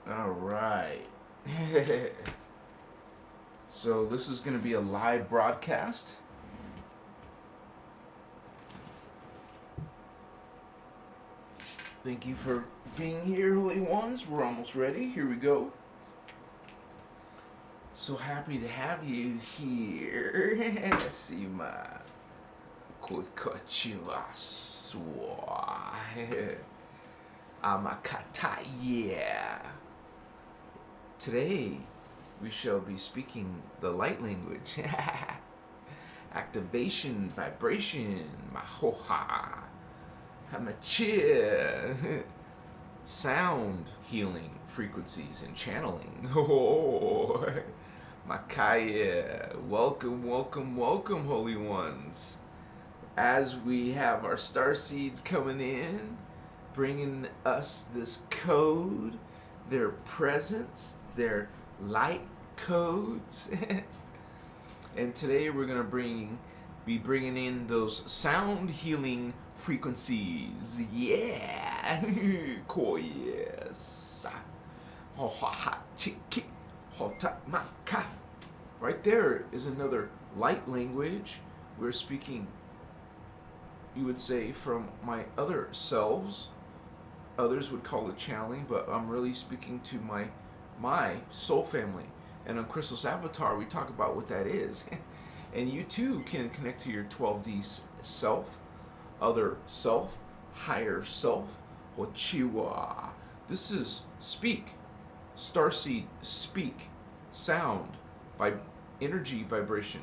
All right. So this is going to be a live broadcast. Thank you for being here, Holy Ones. We're almost ready. Here we go. So happy to have you here. Sima. Koikochiwa swa. Amakata, yeah. Today, we shall be speaking the light language. Activation, vibration, mahoha, hamachia. Sound healing frequencies and channeling. Oh, Makaya. Welcome, welcome, welcome, Holy Ones. As we have our star seeds coming in, bringing us this code, their presence, their light codes. And today we're going to be bringing in those sound healing frequencies. Yeah. Koyesa. Hohachiki. Hotamaka. Right there is another light language. We're speaking, you would say, from my other selves. Others would call it channeling, but I'm really speaking to my soul family. And on Christos Avatar, we talk about what that is. And you too can connect to your 12D self, other self, higher self, Hochiwa. This is speak, starseed, speak, sound, energy vibration.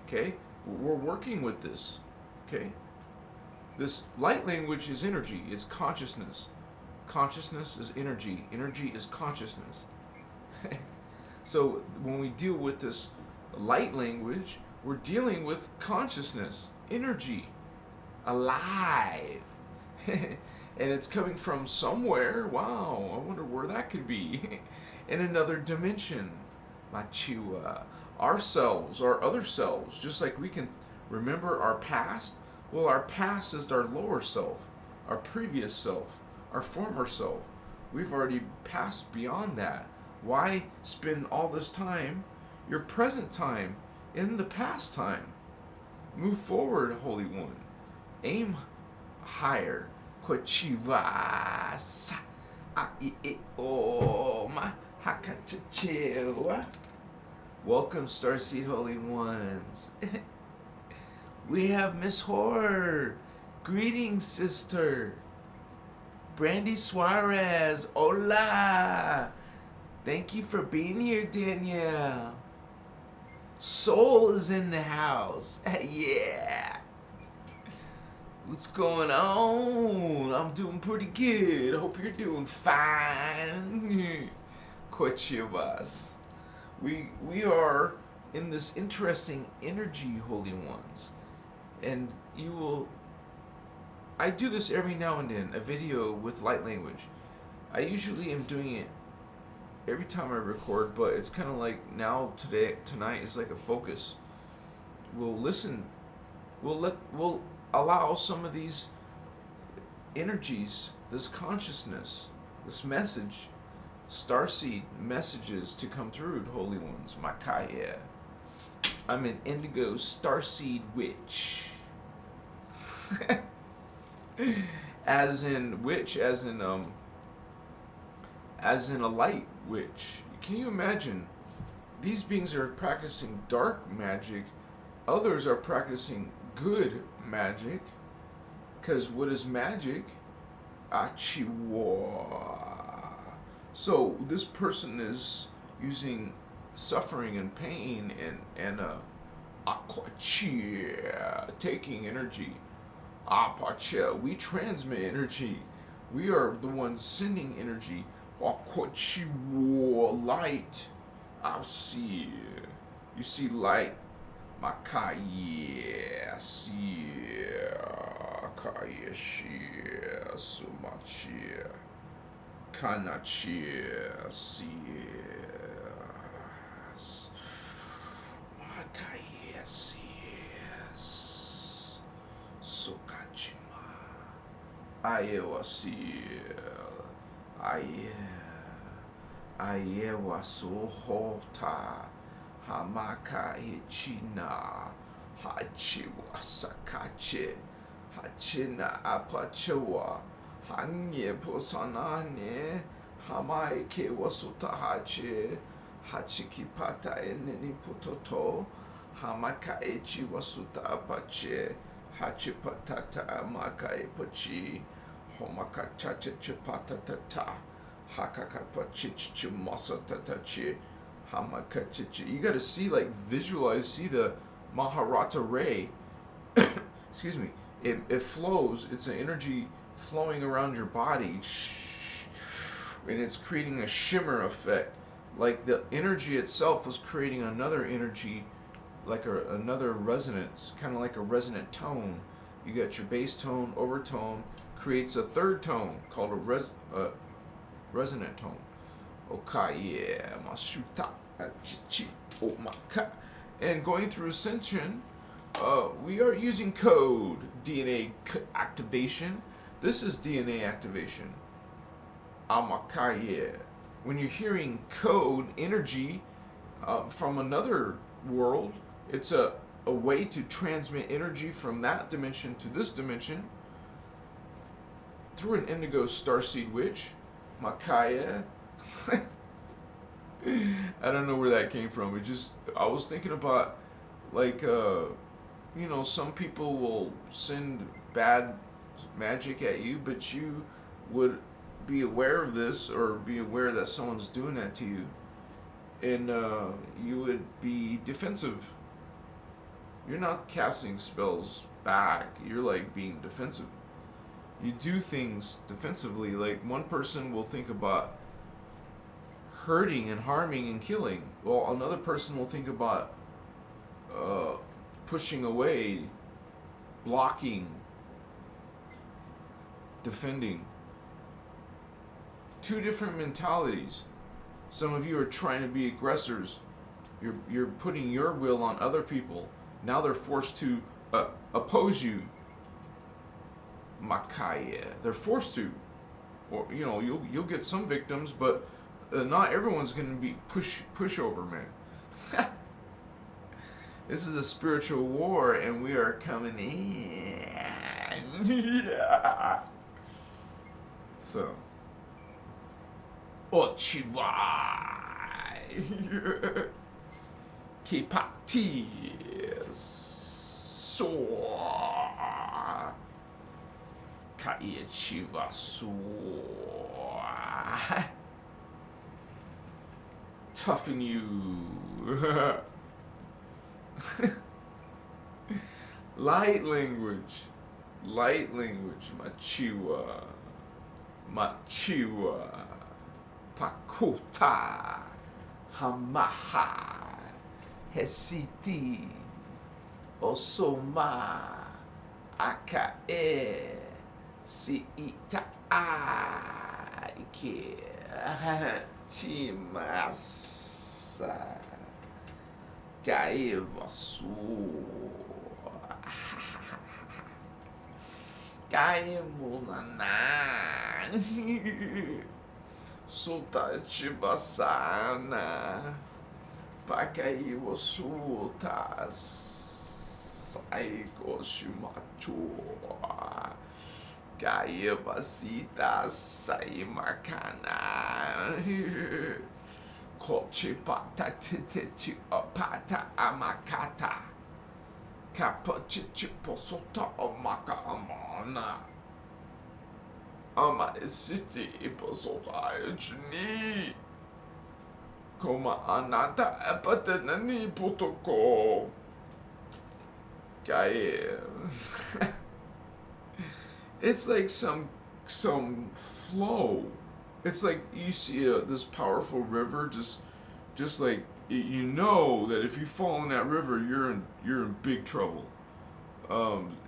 Okay? We're working with this. Okay? This light language is energy, it's consciousness. Consciousness is energy. Energy is consciousness. So when we deal with this light language, we're dealing with consciousness, energy, alive. And it's coming from somewhere. Wow, I wonder where that could be. In another dimension. Machiwa. Ourselves, our other selves, just like we can remember our past. Well, our past is our lower self, our previous self, our former self. We've already passed beyond that. Why spend all this time, your present time, in the past time? Move forward, Holy One. Aim higher. Kochivasa. Welcome, Starseed Holy Ones. We have Miss Horror. Greetings, sister. Brandy Suarez. Hola. Thank you for being here, Danielle. Soul is in the house. Yeah. What's going on? I'm doing pretty good. Hope you're doing fine. Kochivas. We are in this interesting energy, Holy Ones. And you will... I do this every now and then, a video with light language. I usually am doing it every time I record, but it's kind of like now, tonight is like a focus. We'll listen. We'll allow some of these energies, this consciousness, this message, starseed messages to come through, Holy Ones. Makaya. I'm an indigo starseed witch. As in witch, as in a light witch. Can you imagine? These beings are practicing dark magic. Others are practicing good magic. Because what is magic? Achiwa. So this person is using suffering and pain and aquachia, taking energy. Apacha, we transmit energy. We are the ones sending energy. Aquachia, light. I see. You see light. Makaya, see. Kaya, shia, sumachia. Kanachia, see. Makaya, see. Sokachima. Ayewa, see. Aye. ayewa sohota hamaka hichina hachiwa sakache hachina apachewa hanye posanane hamaike wasuta hache hachikipata eneni putoto hamaka echi wasuta apache hachipatata amaka epochi homaka chacha chipata tata hakakapachichi masatatachi hamakachichi. You gotta see, like, visualize, see the Maharata ray. Excuse me. It flows. It's an energy flowing around your body, and it's creating a shimmer effect. Like the energy itself is creating another energy, like another resonance, kind of like a resonant tone. You got your bass tone, overtone, creates a third tone called a resonant tone. Okay, yeah, masuta, chichi, omaka. And going through ascension, we are using code, DNA activation. This is DNA activation. Amakaye. When you're hearing code, energy from another world, it's a way to transmit energy from that dimension to this dimension through an indigo starseed witch. Makaya. I don't know where that came from. I was thinking about, like, some people will send bad magic at you, but you would be aware of this, or be aware that someone's doing that to you, and you would be defensive. You're not casting spells back, you're like being defensive. You do things defensively. Like, one person will think about hurting and harming and killing, while another person will think about pushing away, blocking, defending. Two different mentalities. Some of you are trying to be aggressors. You're putting your will on other people. Now they're forced to oppose you. Makaya. They're forced to. Or you'll get some victims, but not everyone's going to be pushover, man. This is a spiritual war, and we are coming in. Yeah. So. Ochivai. Kipati. So. Kaichiva so. Toughen you. Light language. Machiwa. Pakuta. Hamaha. Hesiti. Osoma. Akae. Siita. Ike. Timasa. Gaevasu. Gaemunana. Sultachivasana. Pakaiwasutas. Saikoshimachu. Gaevasita Saimakana. Kochipata titichi apata amakata. Kapachichiposota omaka amana. Ama isiti iposota echini. Koma anata apatanani potoko. Gae. It's like some flow. It's like you see this powerful river, just like you know that if you fall in that river, you're in big trouble.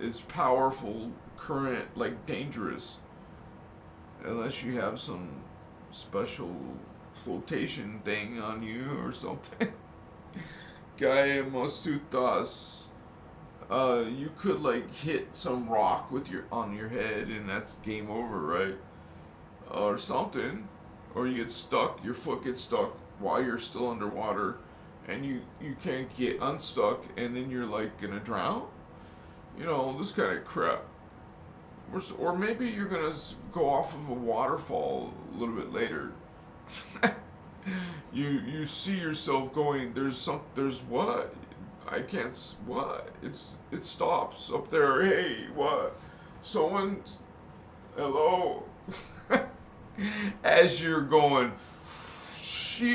It's powerful current, like dangerous, unless you have some special flotation thing on you or something. Gae masutas. You could like hit some rock on your head, and that's game over, right? Or something, or you get stuck, your foot gets stuck while you're still underwater, and you can't get unstuck, and then you're like gonna drown. You know, this kind of crap. Or maybe you're gonna go off of a waterfall a little bit later. You see yourself going. There's what? I can't. What? It stops up there. Hey, what? Someone. Hello. As you're going. Shit.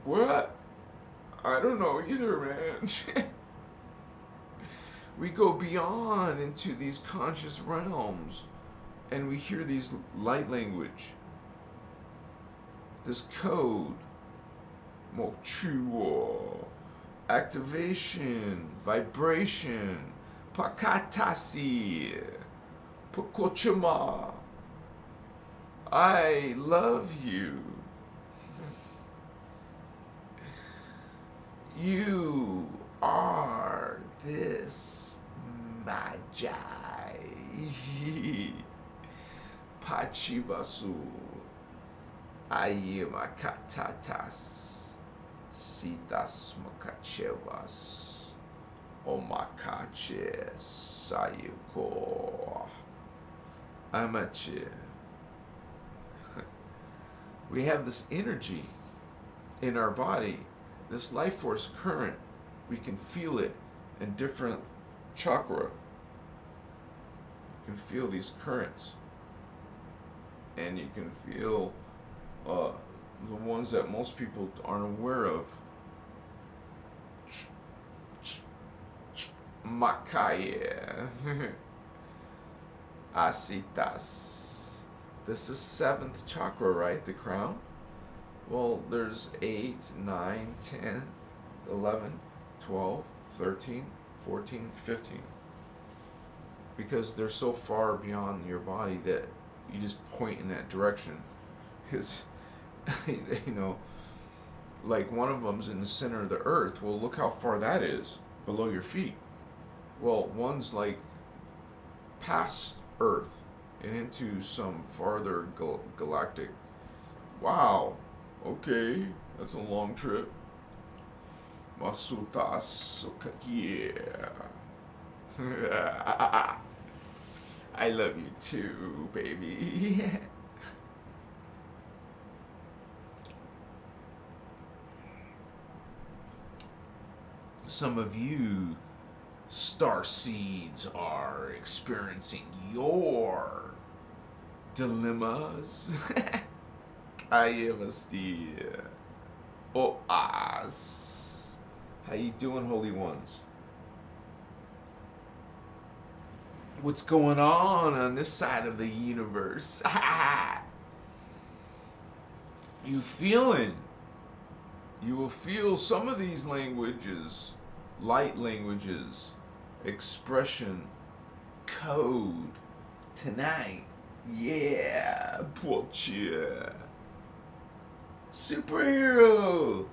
What? I don't know either, man. We go beyond into these conscious realms, and we hear these light language, this code, mochuo, activation, vibration, pakatasi, pokochima. I love you. You are this magi. Pachivasu. Ayimakatatas. Sitas makachevas. Omakache sayuko. Amache. We have this energy in our body, this life force current. We can feel it in different chakra. You can feel these currents, and you can feel the ones that most people aren't aware of. Makaya. Asitas. This is 7th chakra, right? The crown? Well, there's 8, 9, 10, 11, 12, 13, 14, 15. Because they're so far beyond your body that you just point in that direction. It's, you know, like one of them's in the center of the earth. Well, look how far that is below your feet. Well, one's like past earth and into some farther galactic. Wow. Okay, that's a long trip. Masutas, yeah. I love you too, baby. Some of you star seeds are experiencing your dilemmas. Kayavasti. Oas. How you doing, holy ones? What's going on this side of the universe? You feeling? You will feel some of these languages, light languages, expression, code tonight. Yeah, butcha. Superhero.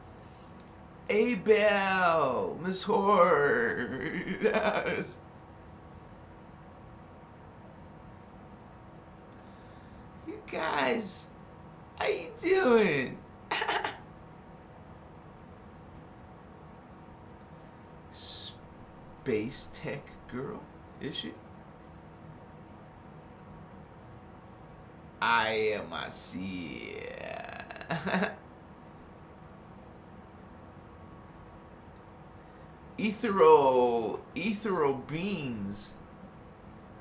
Abel, Miss Horrors. You guys, how you doing? Space tech girl, is she? I am a seer. Ethereal beings,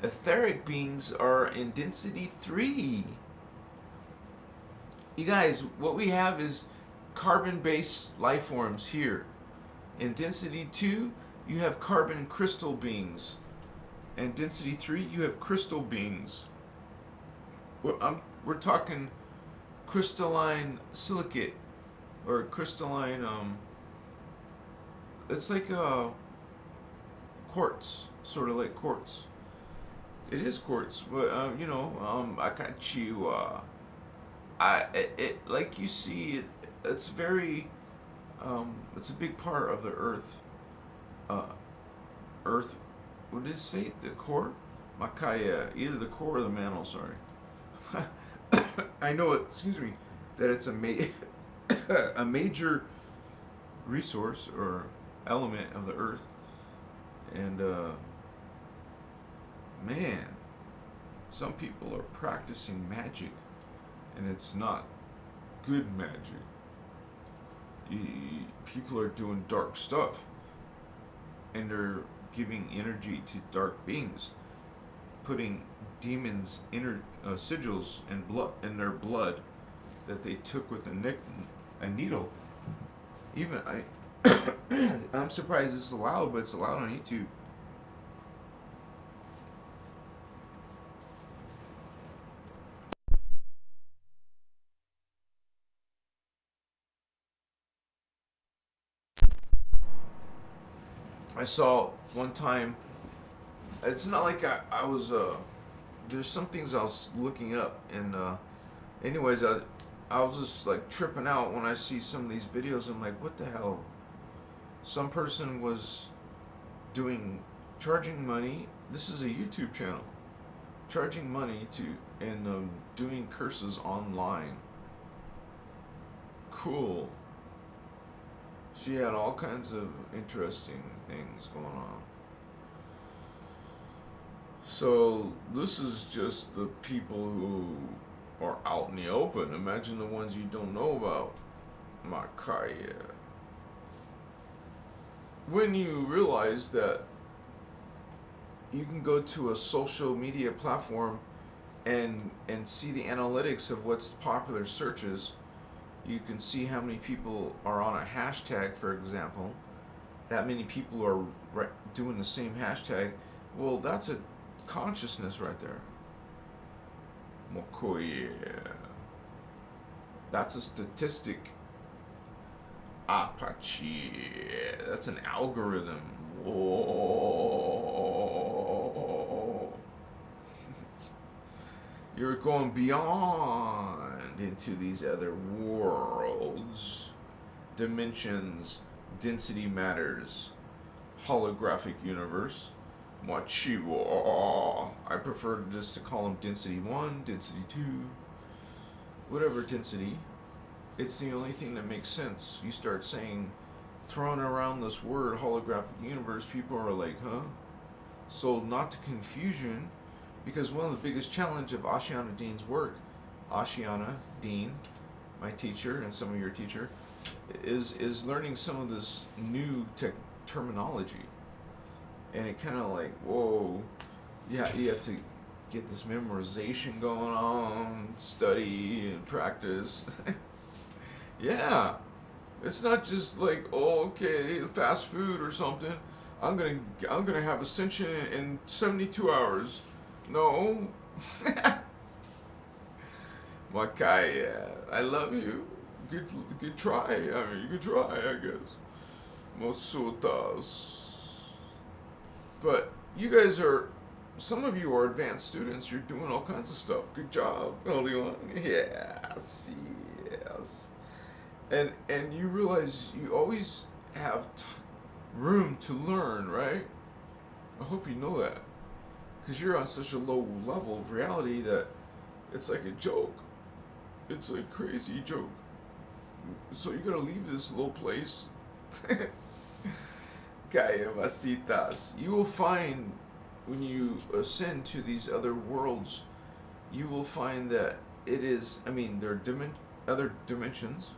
etheric beings are in density 3. You guys, what we have is carbon-based life forms here. In density 2, you have carbon crystal beings. And density 3, you have crystal beings. We're talking crystalline silicate, or crystalline, it's like quartz, sort of like quartz. It is quartz, but I got you. Like you see, it's very, it's a big part of the earth. Earth, what did it say? The core, Makaya, either the core or the mantle, sorry. I know it, excuse me, that it's a major resource or element of the earth. And man, some people are practicing magic, and it's not good magic. People are doing dark stuff, and they're giving energy to dark beings, putting demons' inner sigils and blood in their blood that they took with a needle. Even I'm surprised it's allowed, but it's allowed on YouTube. I saw one time. It's not like I was. There's some things I was looking up, and anyways, I was just like tripping out when I see some of these videos. I'm like, what the hell? Some person was charging money. This is a YouTube channel, charging money to and doing curses online. Cool. She had all kinds of interesting things going on. So this is just the people who are out in the open. Imagine the ones you don't know about. Makaya. When you realize that you can go to a social media platform and see the analytics of what's popular searches, you can see how many people are on a hashtag, for example. That many people are doing the same hashtag. Well, that's a consciousness right there. Mokoye. That's a statistic. Apache. That's an algorithm. Whoa. You're going beyond into these other worlds, dimensions, density matters, holographic universe. Machiwa. I prefer just to call them density 1, density 2, whatever density. It's the only thing that makes sense. You start throwing around this word holographic universe, people are like, huh? So not to confusion, because one of the biggest challenge of Ashiana Dean's work, Ashiana Dean, my teacher and some of your teacher, is learning some of this new terminology. And it kind of like, whoa, yeah, you have to get this memorization going on, study and practice. Yeah, it's not just like, oh, okay, fast food or something. I'm gonna have ascension in 72 hours. No. Makaya, I love you. Good try. I mean, you could try, I guess. Mosutas. But you guys some of you are advanced students. You're doing all kinds of stuff. Good job, Leon. Yes, yes. And you realize you always have room to learn, right? I hope you know that. Because you're on such a low level of reality that it's like a joke. It's a crazy joke. So you gotta leave this little place. Kaya Masitas. You will find when you ascend to these other worlds, you will find that it is, there are other dimensions.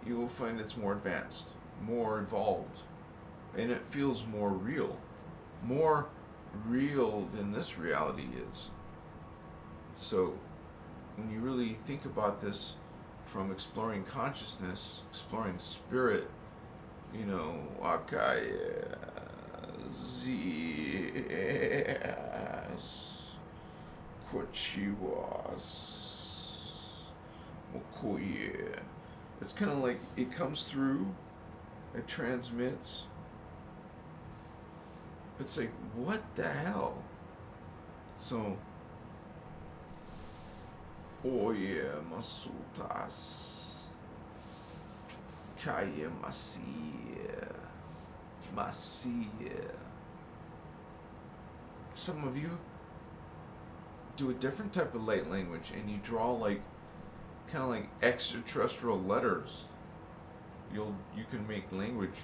You will find it's more advanced, more involved, and it feels more real than this reality is. So when you really think about this from exploring consciousness, exploring spirit, Akaya Zias Kochiwas Mokoye. It's kind of like it comes through, it transmits. It's like, what the hell? So, Oye Masutas. Kaya Masia. some of you do a different type of light language, and you draw like kind of like extraterrestrial letters. You can make language.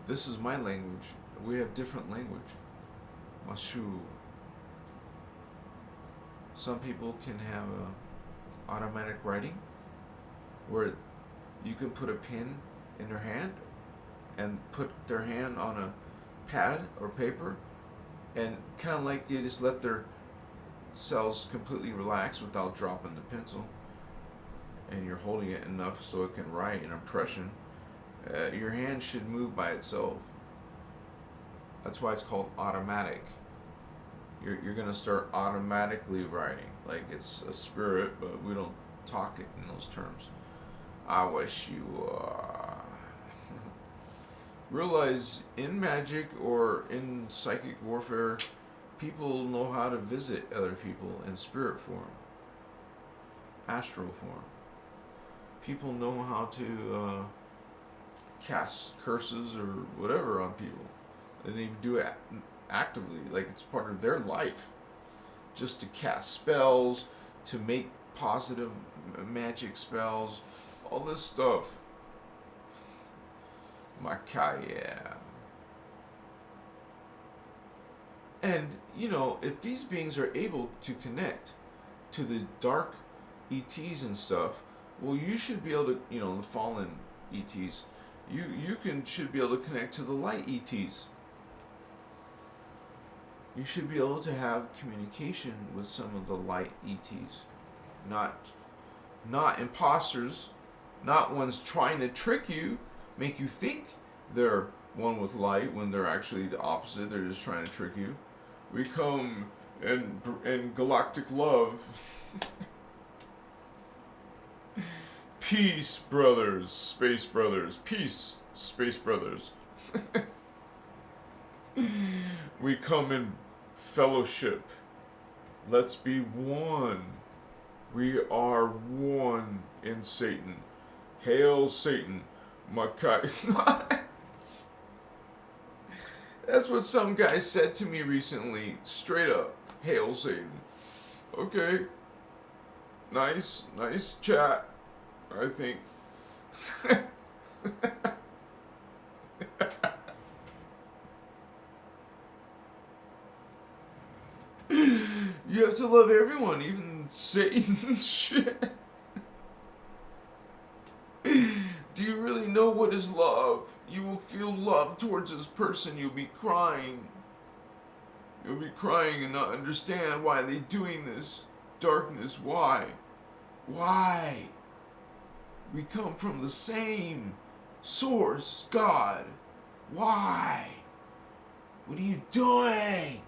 This is my language. We have different language. Mashu. Some people can have automatic writing, where you can put a pen in their hand and put their hand on a pad or paper, and kind of like they just let their cells completely relax without dropping the pencil, and you're holding it enough so it can write an impression. Your hand should move by itself. That's why it's called automatic. You're gonna start automatically writing, like it's a spirit, but we don't talk it in those terms. I wish you realize in magic or in psychic warfare, people know how to visit other people in spirit form, astral form. People know how to cast curses or whatever on people, and they do it actively, like it's part of their life, just to cast spells, to make positive magic spells, all this stuff. Makaya. And, if these beings are able to connect to the dark ETs and stuff, well, you should be able to, the fallen ETs, should be able to connect to the light ETs. You should be able to have communication with some of the light ETs. Not imposters, not ones trying to trick you, make you think they're one with light when they're actually the opposite. They're just trying to trick you. We come in galactic love. Peace, brothers, space brothers. Peace, space brothers. We come in fellowship. Let's be one. We are one in Satan. Hail Satan. Makai. That's what some guy said to me recently. Straight up. Hail Satan. Okay. Nice chat, I think. You have to love everyone, even Satan. Shit. Do you really know what is love? You will feel love towards this person. You'll be crying. You'll be crying and not understand why they're doing this. Darkness, why? Why? We come from the same source, God. Why? What are you doing?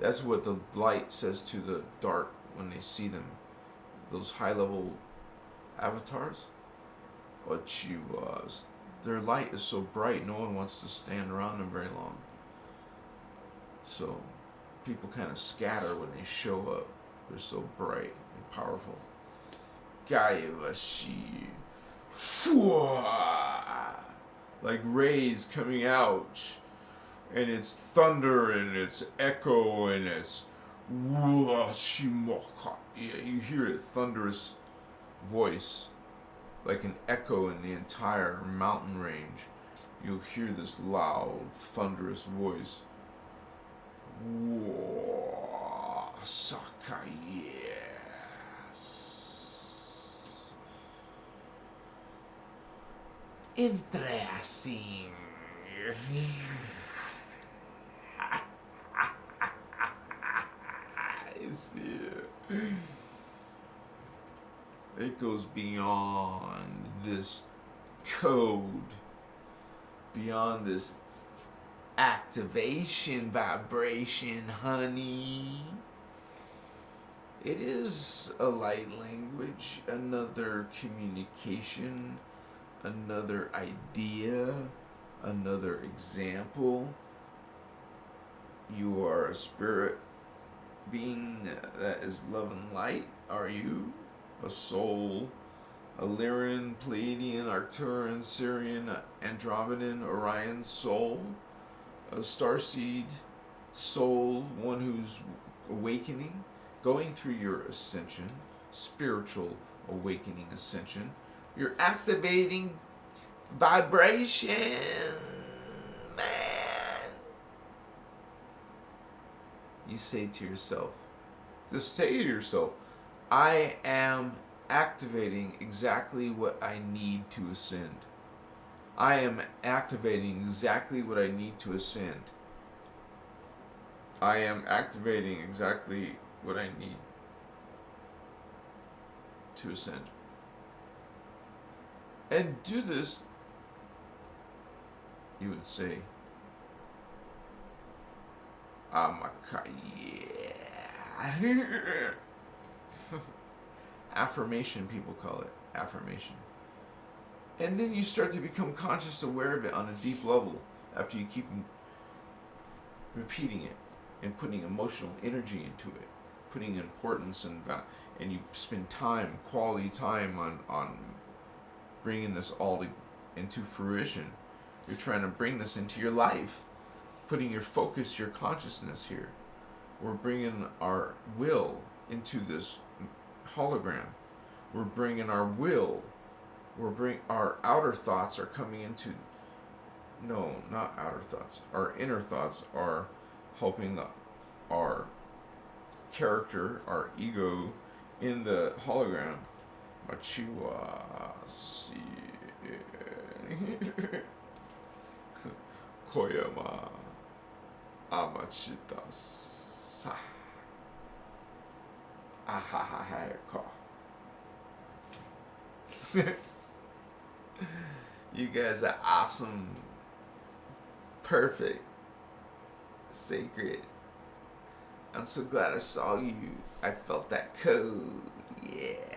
That's what the light says to the dark when they see them. Those high-level avatars. But their light is so bright, no one wants to stand around them very long. So people kind of scatter when they show up. They're so bright and powerful. Gaivashi. Like rays coming out. And it's thunder and it's echo and it's you hear a thunderous voice, like an echo in the entire mountain range. You'll hear this loud, thunderous voice. Sakayes. Interesting. It goes beyond this code, beyond this activation vibration, honey. It is a light language, another communication, another idea, another example. You are a spirit being that is love and light, are you? A soul, a Lyran, Pleiadian, Arcturian, Syrian, Andromedan, Orion soul, a starseed soul, one who's awakening, going through your ascension, spiritual awakening ascension. You're activating vibration, man. You say to yourself, just say to yourself, I am activating exactly what I need to ascend. I am activating exactly what I need to ascend. I am activating exactly what I need to ascend. And do this, you would say, yeah. Affirmation, people call it. Affirmation. And then you start to become conscious aware of it on a deep level after you keep repeating it and putting emotional energy into it, putting importance and you spend time, quality time on bringing this all into fruition. You're trying to bring this into your life, putting your focus, your consciousness here. We're bringing our will into this hologram. We're bringing our will. Our outer thoughts are coming into. No, not outer thoughts. Our inner thoughts are helping our character, our ego, in the hologram. Machiwa si Koyama Amachita sa Ahahahaka. You guys are awesome, perfect, sacred. I'm so glad I saw you. I felt that code. Yeah.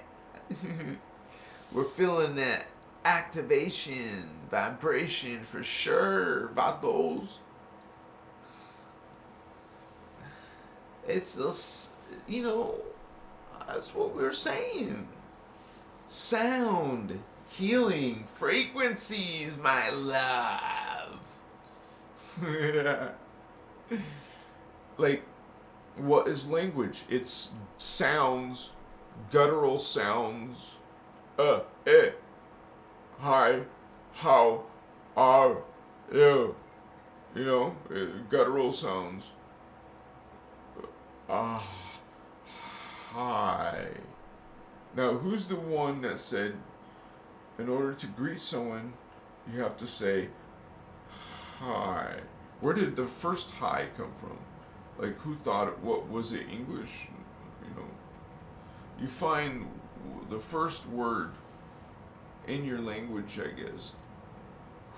We're feeling that activation, vibration for sure, vatos. It's this, that's what we were saying. Sound, healing, frequencies, my love. Like, what is language? It's sounds, guttural sounds. Hi, how are you? Guttural sounds. Hi. Now, who's the one that said, in order to greet someone, you have to say, hi? Where did the first hi come from? Like, who thought it? What was it? English? You find the first word in your language, I guess.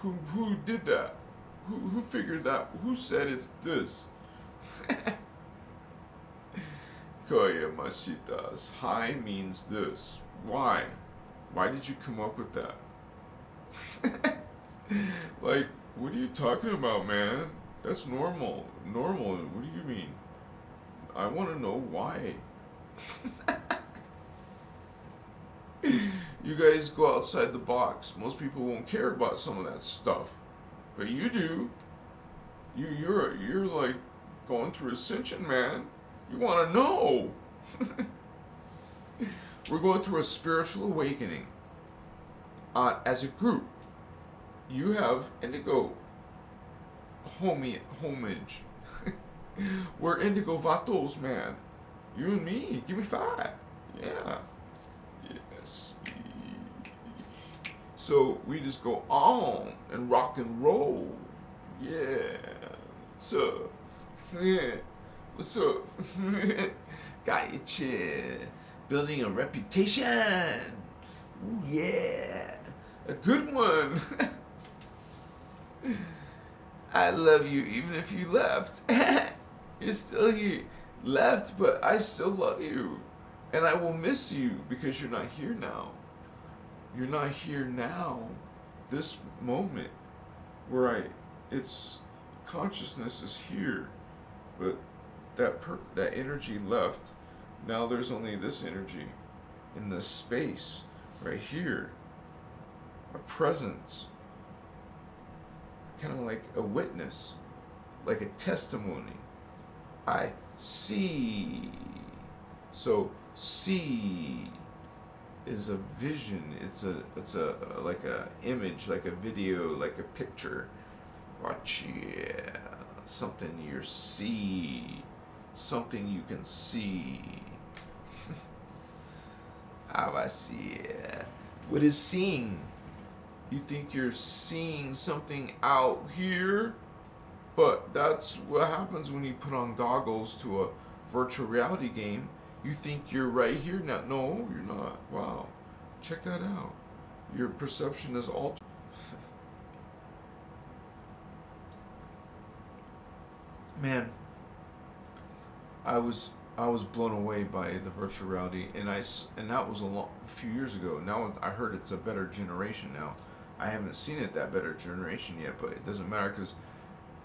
Who did that? Who figured that? Who said it's this? Koya Masitas. Hi means this. Why? Why did you come up with that? Like, what are you talking about, man? That's normal. Normal. What do you mean? I want to know why. You guys go outside the box. Most people won't care about some of that stuff, but you do. You're like going through ascension, man. You want to know. We're going through a spiritual awakening. As a group, you have indigo homage. We're indigo vatos, man. You and me. Give me 5. Yeah. Yes. So we just go on and rock and roll. Yeah. What's up? Yeah. What's up? Got your chin. Building a reputation. Ooh, yeah. A good one. I love you even if you left. You're still here. Left, but I still love you. And I will miss you because you're not here now. You're not here now. This moment where it's consciousness is here, but that energy left. Now there's only this energy in this space right here. A presence, kind of like a witness, like a testimony. I see. So see is a vision. It's a like a image, like a video, like a picture. Watch, yeah, something you see, something you can see. I see it. What is seeing? You think you're seeing something out here? But that's what happens when you put on goggles to a virtual reality game. You think you're right here now. No, you're not. Wow. Check that out. Your perception is altered. Man, I was blown away by the virtual reality, and that was a few years ago. Now I heard it's a better generation now. I haven't seen it that better generation yet, but it doesn't matter because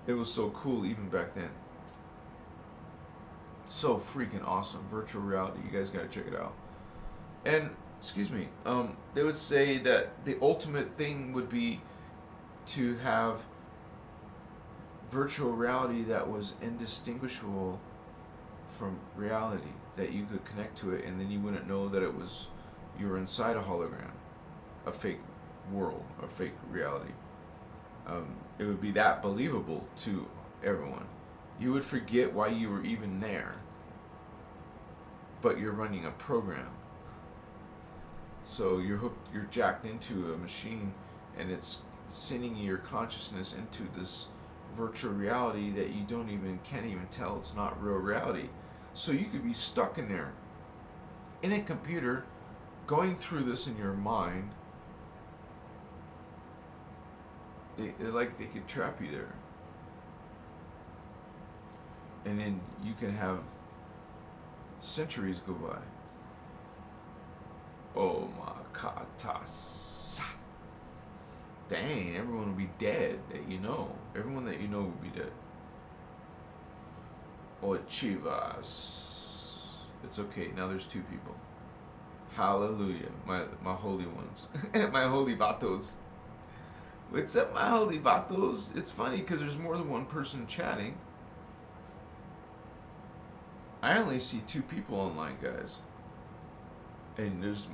it was so cool even back then. So freaking awesome, virtual reality. You guys gotta check it out. And excuse me, they would say that the ultimate thing would be to have virtual reality that was indistinguishable from reality, that you could connect to it and then you wouldn't know that you were inside a hologram, a fake world, a fake reality. It would be that believable to everyone. You would forget why you were even there, but you're running a program. So you're jacked into a machine, and it's sending your consciousness into this virtual reality that you can't even tell it's not real reality. So you could be stuck in there, in a computer, going through this in your mind. They could trap you there, and then you can have centuries go by. Oh my katas. Dang, everyone will be dead that you know. Everyone that you know will be dead. Oh, Chivas. It's okay, now there's 2 people. Hallelujah, my holy ones. My holy vatos. What's up, my holy vatos? It's funny because there's more than one person chatting. I only see 2 people online, guys. And there's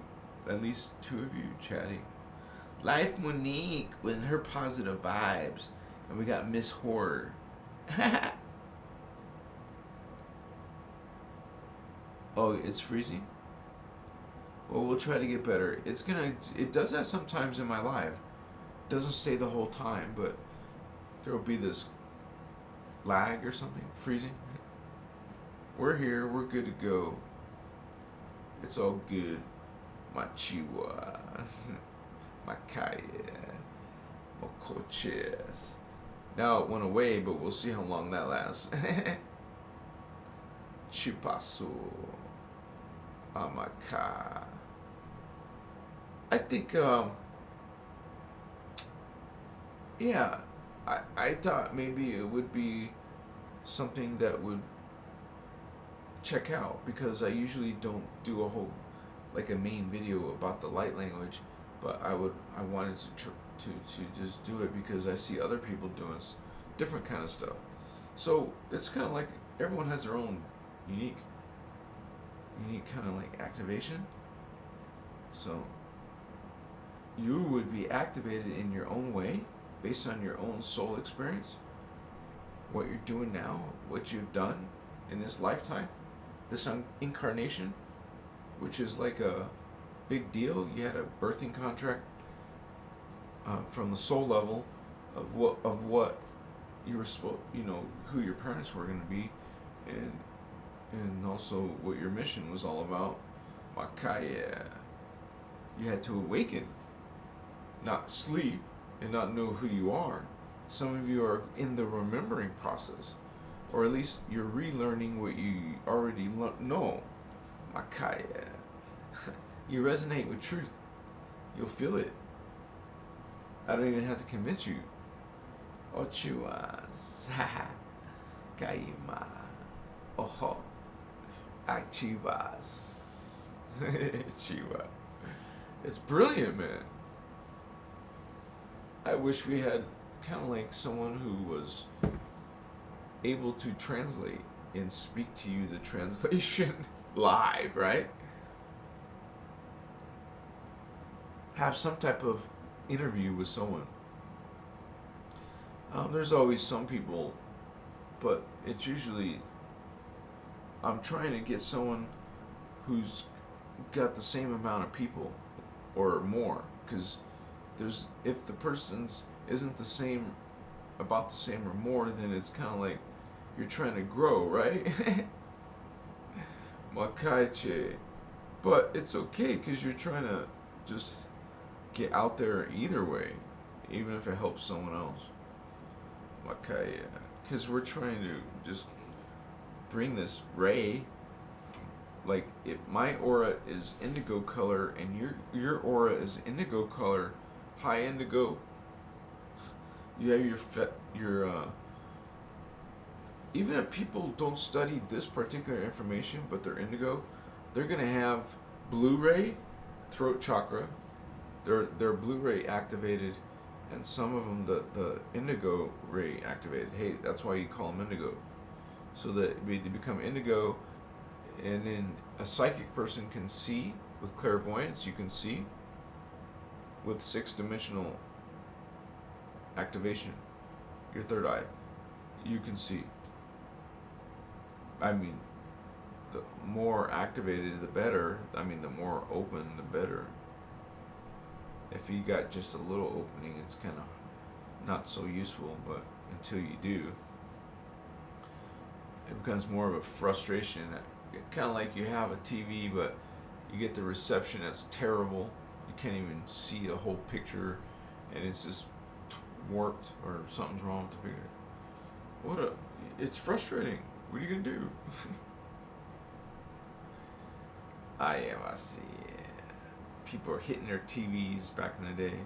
at least 2 of you chatting. Life Monique with her positive vibes. And we got Miss Horror. Oh, it's freezing? Well, we'll try to get better. It does that sometimes in my life. It doesn't stay the whole time, but there will be this lag or something. Freezing. We're here. We're good to go. It's all good. My chiwa. My kaya. My coches. Now it went away, but we'll see how long that lasts. Chipasu. Amaka. I think, yeah, I thought maybe it would be something that would check out, because I usually don't do a main video about the light language, but I wanted to just do it because I see other people doing different kind of stuff. So it's kind of like everyone has their own unique kind of like activation. So you would be activated in your own way based on your own soul experience, what you're doing now, what you've done in this lifetime, this incarnation, which is like a big deal. You had a birthing contract from the soul level of what you were supposed, who your parents were going to be, and also what your mission was all about. Makaya. You had to awaken, not sleep, and not know who you are. Some of you are in the remembering process, or at least you're relearning what you already know. Makaya. You resonate with truth. You'll feel it. I don't even have to convince you. Ochuas. Kaima. Oho. Achivas. Chiva. It's brilliant, man. I wish we had kind of like someone who was able to translate and speak to you the translation live, right? Have some type of interview with someone. There's always some people, but it's usually, I'm trying to get someone who's got the same amount of people or more, because if the person's isn't the same, about the same or more, then it's kind of like you're trying to grow, right? Makaiche. But it's okay because you're trying to just get out there either way, even if it helps someone else. Makaya. Because we're trying to just bring this ray, like my aura is indigo color and your aura is indigo color, high indigo. You have your even if people don't study this particular information, but they're indigo, they're gonna have blue ray, throat chakra, they're blue ray activated, and some of them the indigo ray activated. Hey, that's why you call them indigo, so that they become indigo. And then a psychic person can see with clairvoyance. You can see with 6-dimensional activation, your third eye, you can see. I mean, the more activated, the better. I mean, the more open, the better. If you got just a little opening, it's kind of not so useful, but until you do, it becomes more of a frustration. Kind of like you have a TV, but you get the reception that's terrible. You can't even see a whole picture, and it's just warped, or something's wrong with the picture. It's frustrating. What are you gonna do? I see. People are hitting their TVs back in the day.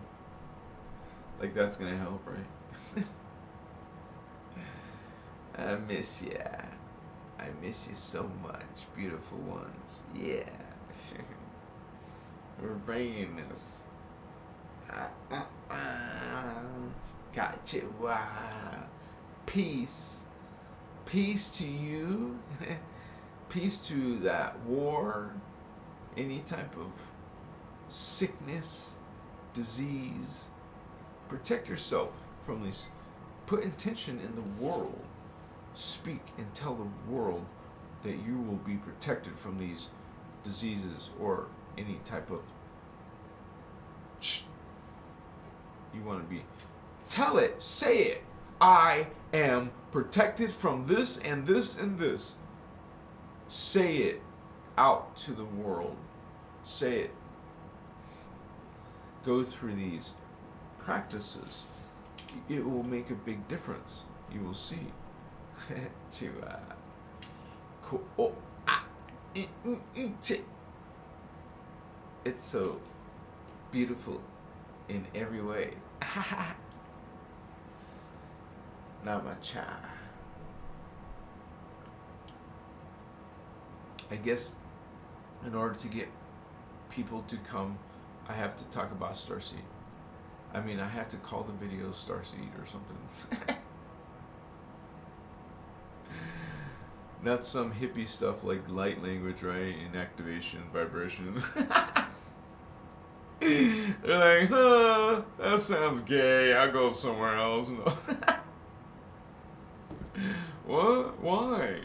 Like that's gonna help, right? I miss ya. I miss you so much, beautiful ones. Yeah. We're bringing this. Gotcha. Wow. Peace. Peace to you. Peace to that war. Any type of sickness, disease. Protect yourself from these. Put intention in the world. Speak and tell the world that you will be protected from these diseases or any type of. You want to be. Tell it. Say it. I am protected from this and this and this. Say it out to the world. Say it. Go through these practices. It will make a big difference. You will see. It's so beautiful in every way. Namacha. I guess in order to get people to come, I have to talk about Starseed. I mean, I have to call the video Starseed or something. Not some hippie stuff like light language, right? And activation, vibration. They're like, that sounds gay. I'll go somewhere else. No. What? Why?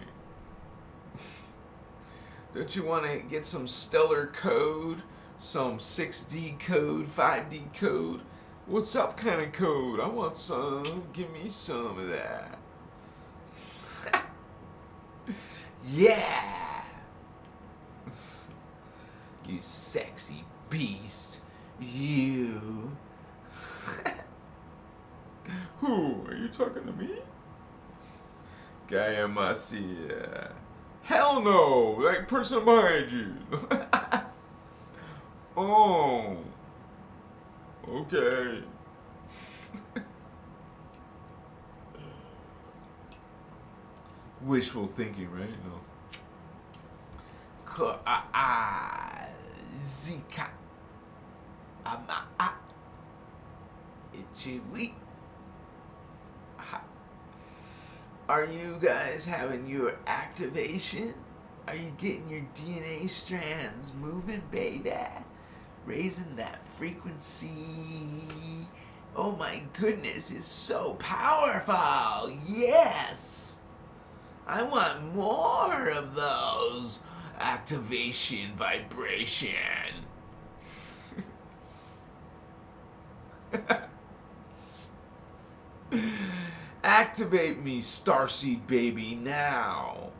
Don't you want to get some stellar code? Some 6D code, 5D code? What's up kind of code? I want some. Give me some of that. Yeah! You sexy beast. You. Who? Are you talking to me? Gaia Masia. Hell no! That person behind you. Oh. Okay. Wishful thinking, right? No. Zika. Ichiwi. Are you guys having your activation? Are you getting your DNA strands moving, baby? Raising that frequency. Oh my goodness, it's so powerful. Yes. I want more of those activation vibration. Activate me, Starseed baby, now.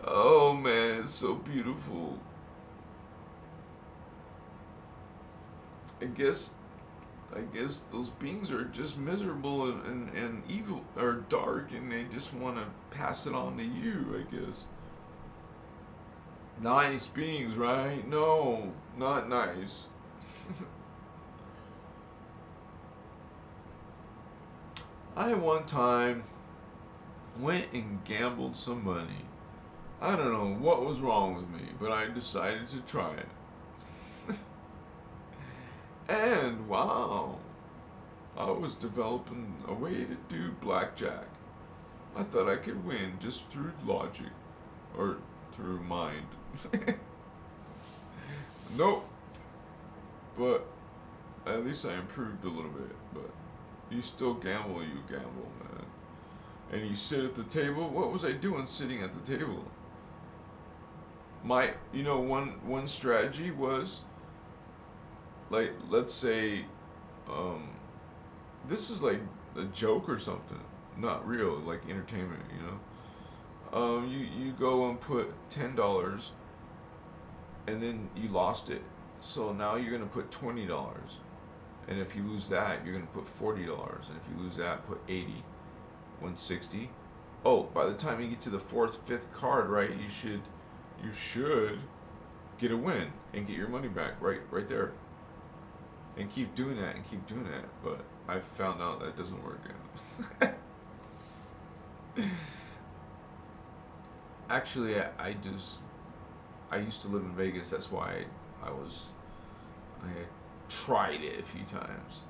Oh man, it's so beautiful. I guess those beings are just miserable and evil or dark, and they just want to pass it on to you, I guess. Nice beings, right? No, not nice. I one time went and gambled some money. I don't know what was wrong with me, but I decided to try it. And wow, I was developing a way to do blackjack. I thought I could win just through logic, or through mind. Nope. But at least I improved a little bit. But you still gamble, man. And you sit at the table. What was I doing sitting at the table? One strategy was, like, let's say, this is like a joke or something, not real, like entertainment, you go and put $10, and then you lost it, so now you're gonna put $20, and if you lose that, you're gonna put $40, and if you lose that, put 80, 160. Oh, by the time you get to the fourth, fifth card, right, you should get a win and get your money back right there. And keep doing that, but I found out that doesn't work out. Actually, I used to live in Vegas. That's why I tried it a few times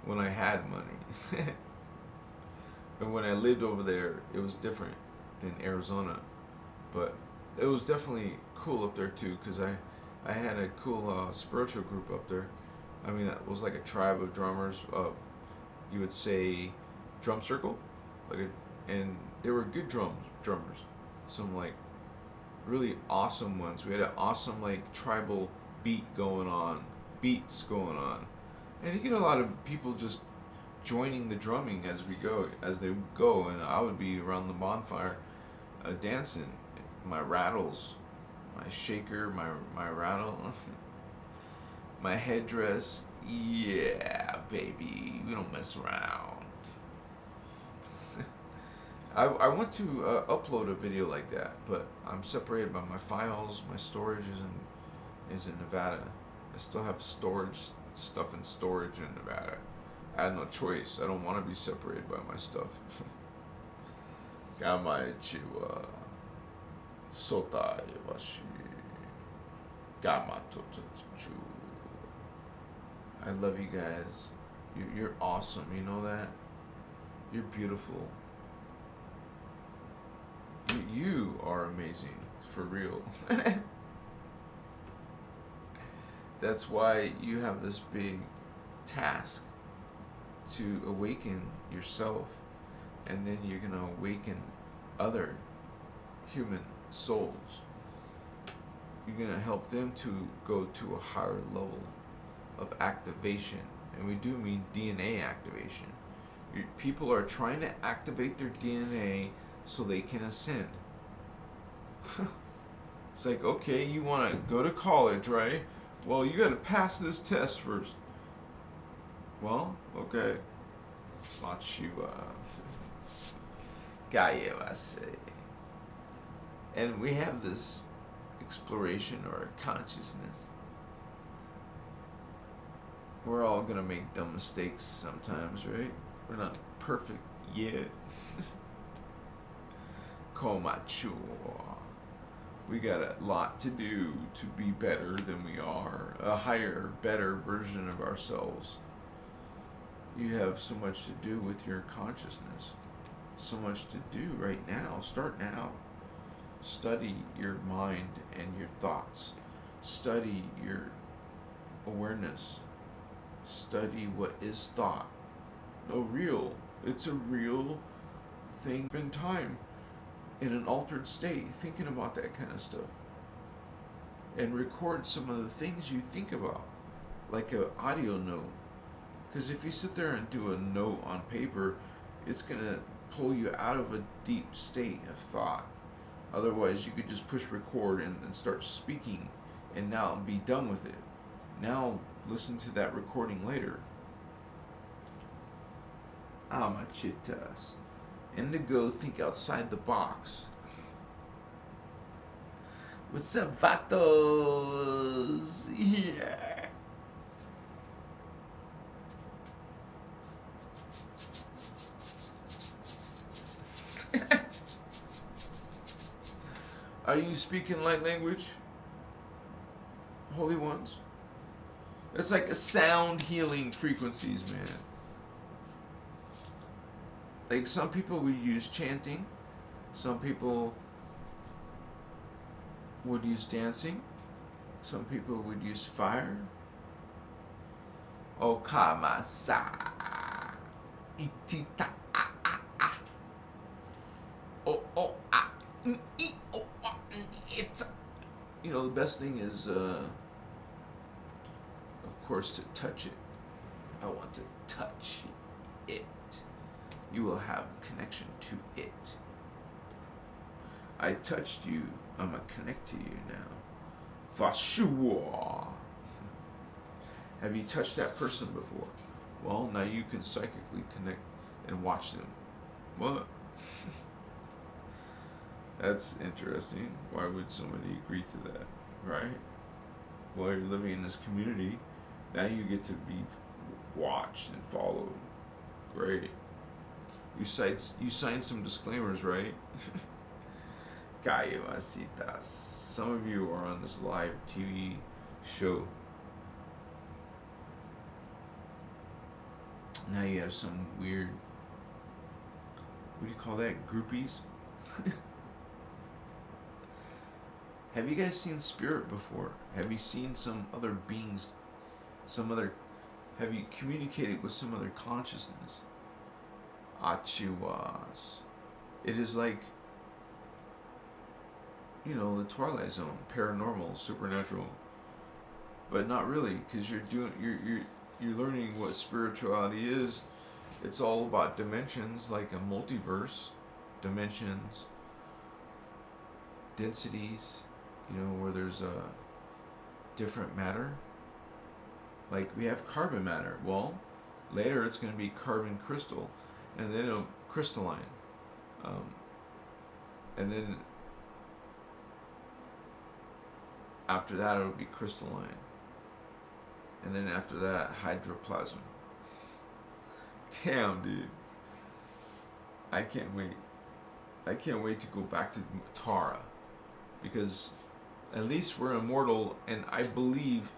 when I had money. And when I lived over there, it was different than Arizona, but it was definitely cool up there too, because I had a cool spiritual group up there. I mean, that was like a tribe of drummers. You would say drum circle, and they were good drummers. Some like really awesome ones. We had an awesome like tribal beats going on, and you get a lot of people just joining the drumming as they go, and I would be around the bonfire, dancing. My rattles, my shaker, my rattle. My headdress, yeah, baby, we don't mess around. I want to upload a video like that, but I'm separated by my files. My storage is in Nevada. I still have stuff in storage in Nevada. I had no choice. I don't want to be separated by my stuff. Gamaichiwa Sota Iwashi Gamatotochu. I love you guys. You're awesome. You know that? You're beautiful. You are amazing. For real. That's why you have this big task to awaken yourself, and then you're going to awaken other human souls. You're going to help them to go to a higher level of activation, and we do mean DNA activation. People are trying to activate their DNA so they can ascend. It's like, okay, you want to go to college, right? Well, you got to pass this test first. Well, okay. Machiwa. Gaiewase. And we have this exploration or consciousness. We're all gonna make dumb mistakes sometimes, right? We're not perfect yet. Komachua. We got a lot to do to be better than we are, a higher, better version of ourselves. You have so much to do with your consciousness. So much to do right now. Start now. Study your mind and your thoughts. Study your awareness. Study what is thought. No, real. It's a real thing in time, in an altered state, thinking about that kind of stuff. And record some of the things you think about, like an audio note. Because if you sit there and do a note on paper, it's going to pull you out of a deep state of thought. Otherwise, you could just push record and start speaking and now be done with it. Now, listen to that recording later. Amachitas. Indigo, think outside the box. What's up, vatos? Yeah. Are you speaking light language, holy ones? It's like a sound healing frequencies, man. Like some people would use chanting, some people would use dancing, some people would use fire. Okamasa. Itita. Oh, it's. You know, the best thing is, of course, to touch it. I want to touch it. You will have connection to it. I touched you. I'm going to connect to you now. For sure. Have you touched that person before? Well, now you can psychically connect and watch them. What? That's interesting. Why would somebody agree to that? Right? Well, you're living in this community. Now you get to be watched and followed. Great. You signed some disclaimers, right? Callecitas. Some of you are on this live TV show. Now you have some weird, what do you call that? Groupies? Have you guys seen spirit before? Have you seen some other beings, have you communicated with some other consciousness? Achiwas. It is like, you know, the Twilight Zone, paranormal, supernatural, but not really, because you're learning what spirituality is. It's all about dimensions, like a multiverse, dimensions, densities, you know, where there's a different matter. Like we have carbon matter. Well, later it's going to be carbon crystal, and then it'll crystalline, and then after that it'll be crystalline, and then after that hydroplasm. Damn, dude, I can't wait to go back to Tara, because at least we're immortal, and I believe,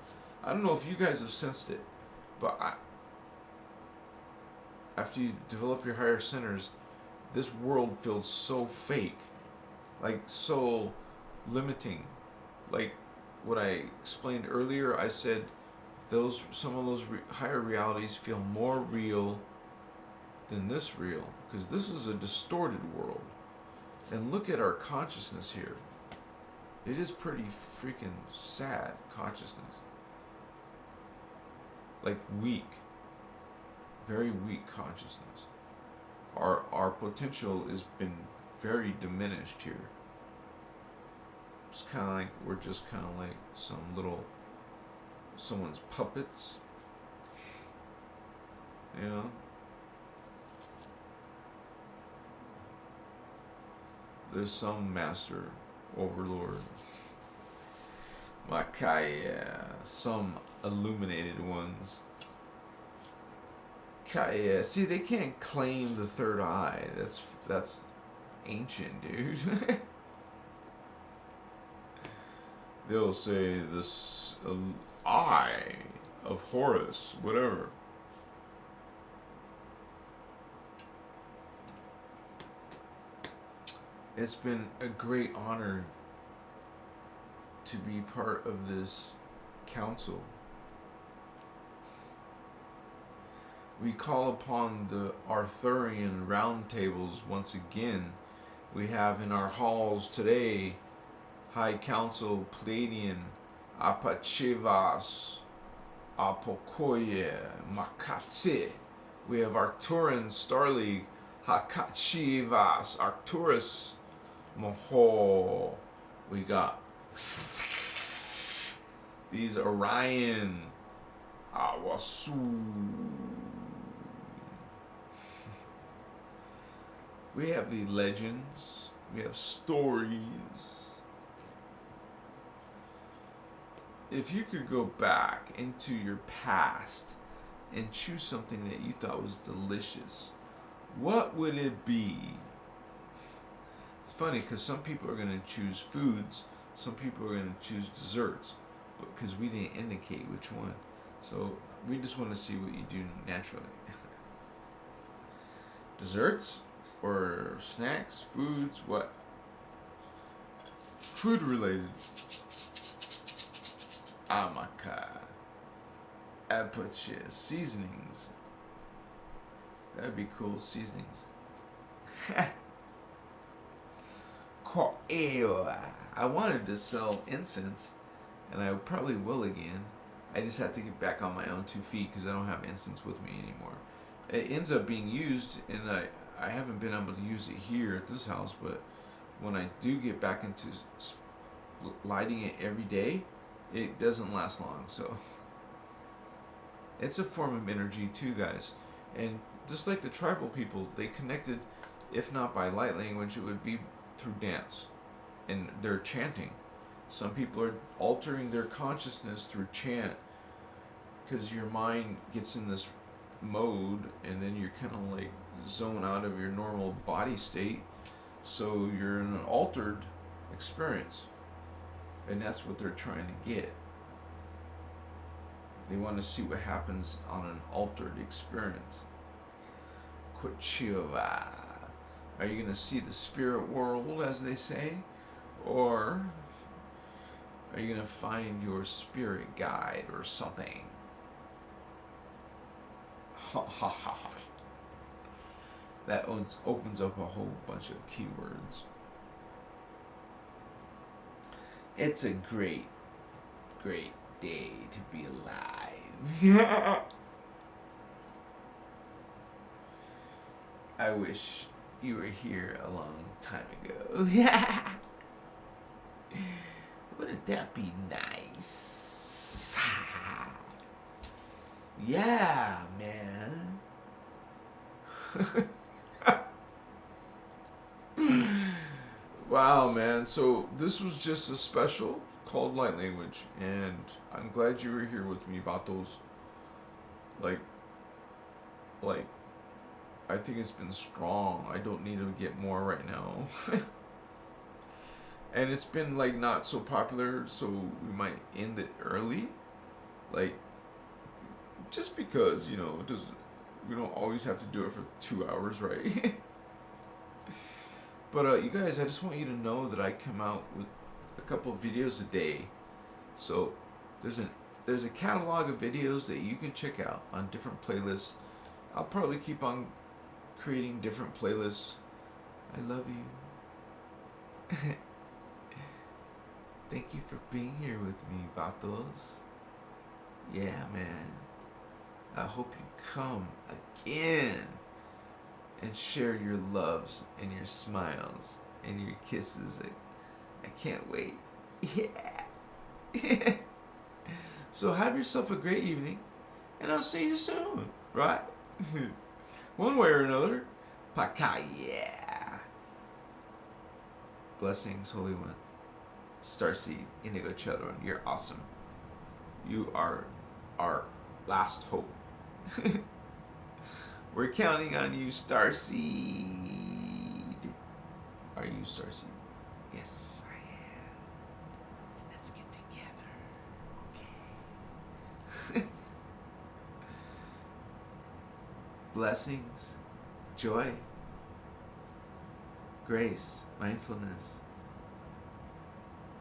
I don't know if you guys have sensed it, but after you develop your higher centers, this world feels so fake, like so limiting. Like what I explained earlier, I said some of those higher realities feel more real than this real, because this is a distorted world. And look at our consciousness here. It is pretty freaking sad consciousness. Like weak. Very weak consciousness. Our potential has been very diminished here. It's kind of like we're just kind of like someone's puppets. You know? There's some master, overlord, Makaya, some illuminated ones. Kaya, see, they can't claim the third eye. That's ancient, dude. they'll say this eye of Horus, whatever. It's been a great honor to be part of this council. We call upon the Arthurian roundtables once again. We have in our halls today High Council Palladian, Apachivas, Apokoye, Makatse. We have Arcturan Star League, Hakachivas, Arcturus, Moho. We got these Orion, Awasu. We have the legends. We have stories. If you could go back into your past and choose something that you thought was delicious, what would it be? It's funny because some people are going to choose foods, some people are going to choose desserts, but because we didn't indicate which one. So we just want to see what you do naturally. Desserts or snacks, foods, what? Food related. Amaka. Apache. Seasonings. That'd be cool, seasonings. I wanted to sell incense, and I probably will again. I just have to get back on my own 2 feet because I don't have incense with me anymore. It ends up being used, and I haven't been able to use it here at this house, but when I do get back into lighting it every day, it doesn't last long. So it's a form of energy too, guys. And just like the tribal people, they connected, if not by light language, it would be through dance and their chanting. Some people are altering their consciousness through chant because your mind gets in this mode and then you're kind of like zone out of your normal body state, so you're in an altered experience, and that's what they're trying to get. They want to see what happens on an altered experience. Kochiva. Are you going to see the spirit world, as they say, or are you going to find your spirit guide or something? Ha ha ha ha. That opens up a whole bunch of keywords. It's a great, great day to be alive. I wish you were here a long time ago. Wouldn't that be nice? Yeah, man. Wow, man. So this was just a special called Light Language, and I'm glad you were here with me, Vatos. Like, I think it's been strong. I don't need to get more right now. And it's been like not so popular, so we might end it early. Like, just because, you know, we don't always have to do it for 2 hours, right? But you guys, I just want you to know that I come out with a couple of videos a day. So there's a catalog of videos that you can check out on different playlists. I'll probably keep on creating different playlists. I love you. Thank you for being here with me, Vatos. Yeah, man. I hope you come again and share your loves and your smiles and your kisses. I can't wait. Yeah. So have yourself a great evening, and I'll see you soon, right? One way or another. Pakaya. Blessings, Holy One. Starseed, Indigo Children, you're awesome. You are our last hope. We're counting on you, Starseed. Are you Starseed? Yes, I am. Let's get things blessings, joy, grace, mindfulness.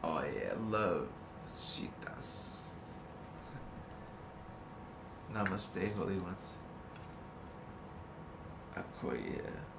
Oh yeah, love, citas. Namaste, holy ones. Akoya.